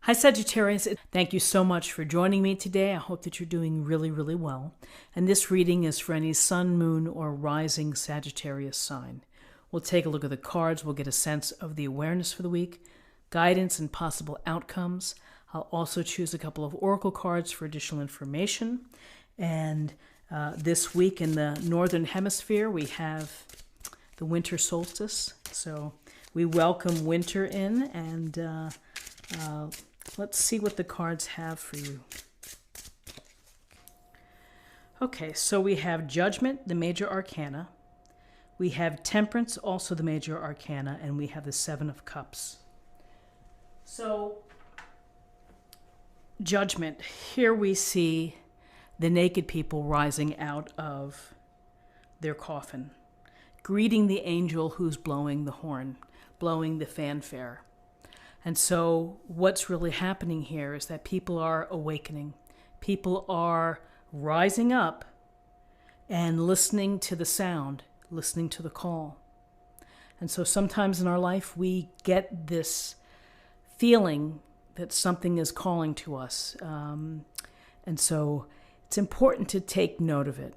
Hi, Sagittarius. Thank you so much for joining me today. I hope that you're doing really, really well. And this reading is for any sun, moon, or rising Sagittarius sign. We'll take a look at the cards. We'll get a sense of the awareness for the week, guidance, and possible outcomes. I'll also choose a couple of oracle cards for additional information. And this week in the Northern Hemisphere, we have the winter solstice. So we welcome winter in, and let's see what the cards have for you. Okay, so we have Judgment, the major arcana. We have Temperance, also the major arcana, and we have the Seven of Cups. So, Judgment. Here we see the naked people rising out of their coffin, greeting the angel who's blowing the horn, blowing the fanfare. And so what's really happening here is that people are awakening. People are rising up and listening to the sound, listening to the call. And so sometimes in our life we get this feeling that something is calling to us. And so it's important to take note of it.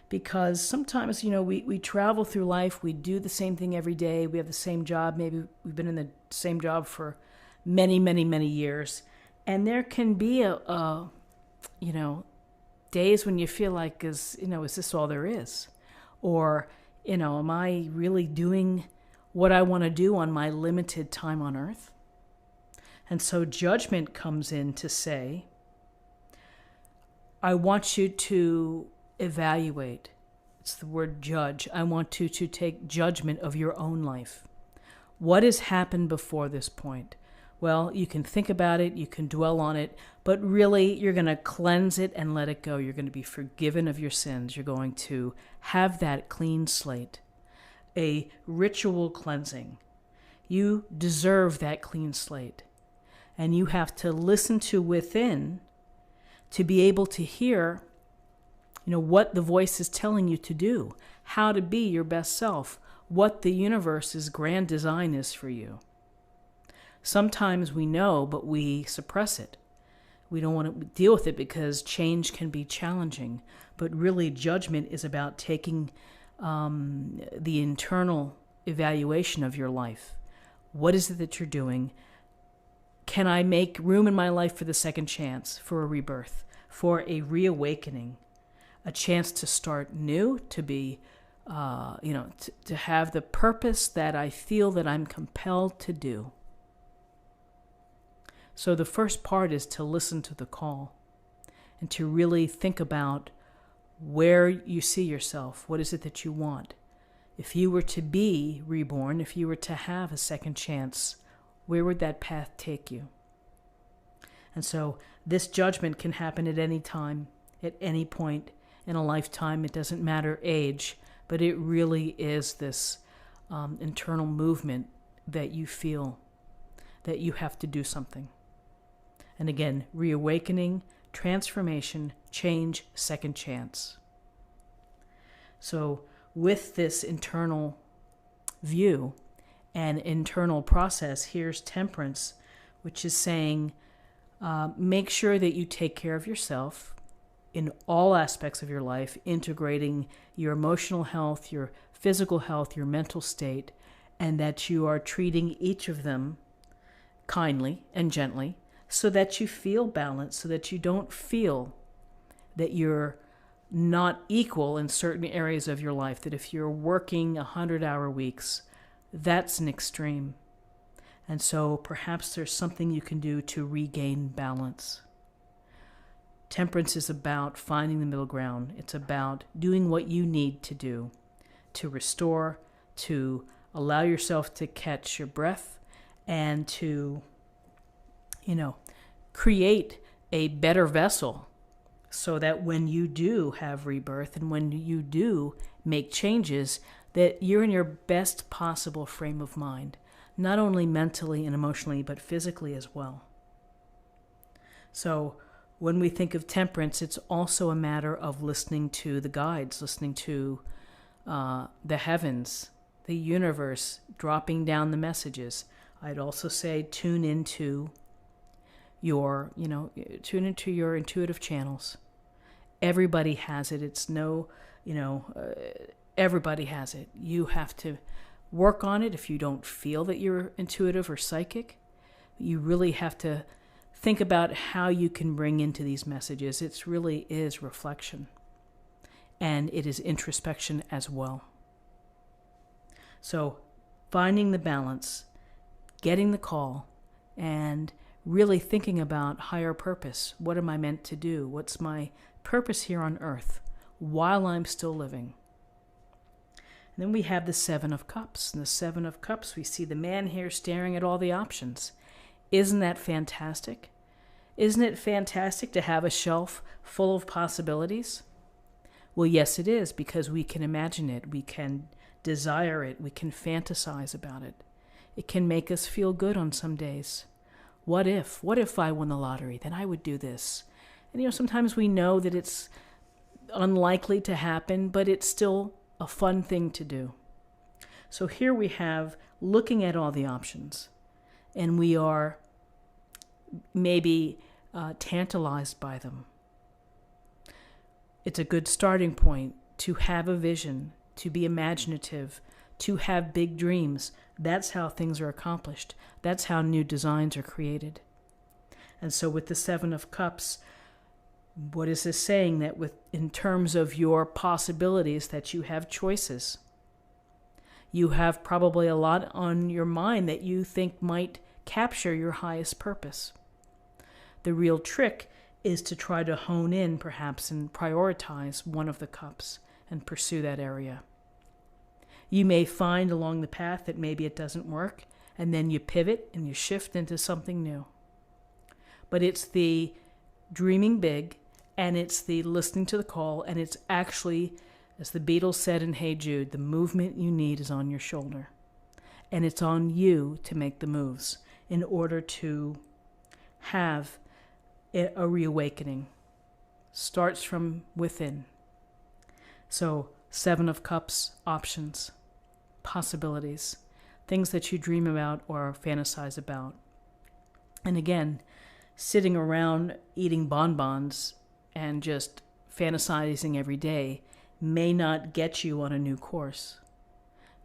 Because sometimes, we travel through life, we do the same thing every day, we have the same job, maybe we've been in the same job for many, many, many years. And there can be days when you feel like, is this all there is? Or, am I really doing what I want to do on my limited time on earth? And so Judgment comes in to say, I want you to evaluate. It's the word judge. I want you to take judgment of your own life. What has happened before this point? Well, you can think about it, you can dwell on it, but really you're going to cleanse it and let it go. You're going to be forgiven of your sins. You're going to have that clean slate, a ritual cleansing. You deserve that clean slate. And you have to listen to within to be able to hear what the voice is telling you to do, how to be your best self, what the universe's grand design is for you. Sometimes we know, but we suppress it. We don't want to deal with it because change can be challenging. But really, Judgment is about taking the internal evaluation of your life. What is it that you're doing? Can I make room in my life for the second chance, for a rebirth, for a reawakening? A chance to start new, to be, to have the purpose that I feel that I'm compelled to do. So the first part is to listen to the call and to really think about where you see yourself. What is it that you want? If you were to be reborn, if you were to have a second chance, where would that path take you? And so this judgment can happen at any time, at any point in a lifetime. It doesn't matter age, but it really is this internal movement that you feel that you have to do something. And again, reawakening, transformation, change, second chance. So with this internal view and internal process, here's Temperance, which is saying, make sure that you take care of yourself in all aspects of your life, integrating your emotional health, your physical health, your mental state, and that you are treating each of them kindly and gently so that you feel balanced, so that you don't feel that you're not equal in certain areas of your life, that if you're working 100-hour weeks, that's an extreme. And so perhaps there's something you can do to regain balance. Temperance is about finding the middle ground. It's about doing what you need to do to restore, to allow yourself to catch your breath, and to, create a better vessel so that when you do have rebirth and when you do make changes, that you're in your best possible frame of mind, not only mentally and emotionally, but physically as well. So when we think of Temperance, it's also a matter of listening to the guides, listening to the heavens, the universe, dropping down the messages. I'd also say tune into your, tune into your intuitive channels. Everybody has it. It's no, everybody has it. You have to work on it if you don't feel that you're intuitive or psychic. You really have to think about how you can bring into these messages. It really is reflection, and it is introspection as well. So finding the balance, getting the call, and really thinking about higher purpose. What am I meant to do? What's my purpose here on earth while I'm still living? And then we have the Seven of Cups. In the Seven of Cups, we see the man here staring at all the options. Isn't that fantastic? Isn't it fantastic to have a shelf full of possibilities? Well, yes, it is, because we can imagine it, we can desire it, we can fantasize about it. It can make us feel good on some days. What if I won the lottery? Then I would do this. And sometimes we know that it's unlikely to happen, but it's still a fun thing to do. So here we have looking at all the options, and we are maybe tantalized by them. It's a good starting point to have a vision, to be imaginative, to have big dreams. That's how things are accomplished. That's how new designs are created. And so with the Seven of Cups, what is this saying? That in terms of your possibilities, that you have choices. You have probably a lot on your mind that you think might capture your highest purpose. The real trick is to try to hone in, perhaps, and prioritize one of the cups and pursue that area. You may find along the path that maybe it doesn't work, and then you pivot and you shift into something new. But it's the dreaming big, and it's the listening to the call, and it's actually, as the Beatles said in Hey Jude, the movement you need is on your shoulder. And it's on you to make the moves in order to have a reawakening. Starts from within. So, Seven of Cups, options, possibilities, things that you dream about or fantasize about. And again, sitting around eating bonbons and just fantasizing every day may not get you on a new course.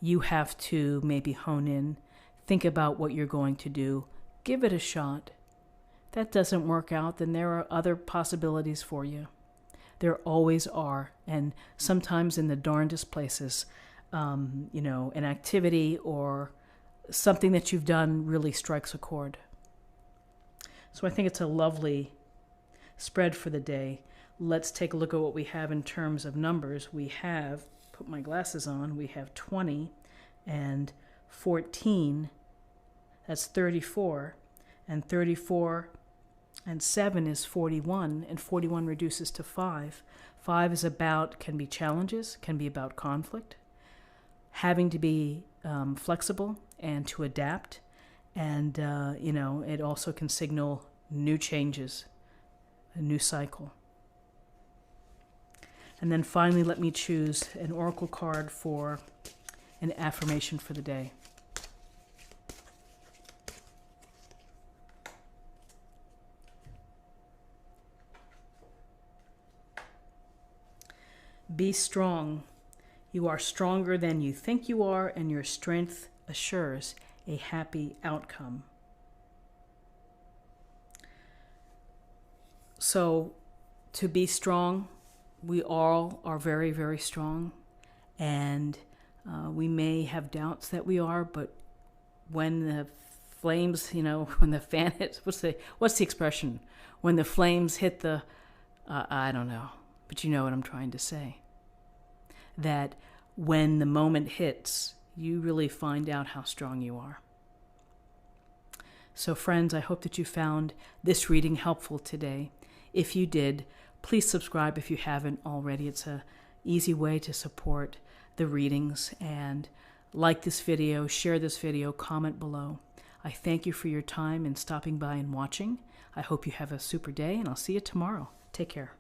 You have to maybe hone in, think about what you're going to do, give it a shot. If that doesn't work out, then there are other possibilities for you. There always are, and sometimes in the darndest places, an activity or something that you've done really strikes a chord. So I think it's a lovely spread for the day. Let's take a look at what we have in terms of numbers. We have, put my glasses on, we have 20 and 14, that's 34, and 34 and 7 is 41, and 41 reduces to 5. 5 is can be challenges, can be about conflict, having to be flexible and to adapt, and, it also can signal new changes, a new cycle. And then finally, let me choose an oracle card for an affirmation for the day. Be strong. You are stronger than you think you are, and your strength assures a happy outcome. So, to be strong, we all are very, very strong, and we may have doubts that we are, but when the flames, when the fan hits, what's the expression? When the flames hit the, I don't know, but you know what I'm trying to say. That when the moment hits, you really find out how strong you are. So friends, I hope that you found this reading helpful today. If you did, please subscribe if you haven't already. It's an easy way to support the readings. And like this video, share this video, comment below. I thank you for your time and stopping by and watching. I hope you have a super day, and I'll see you tomorrow. Take care.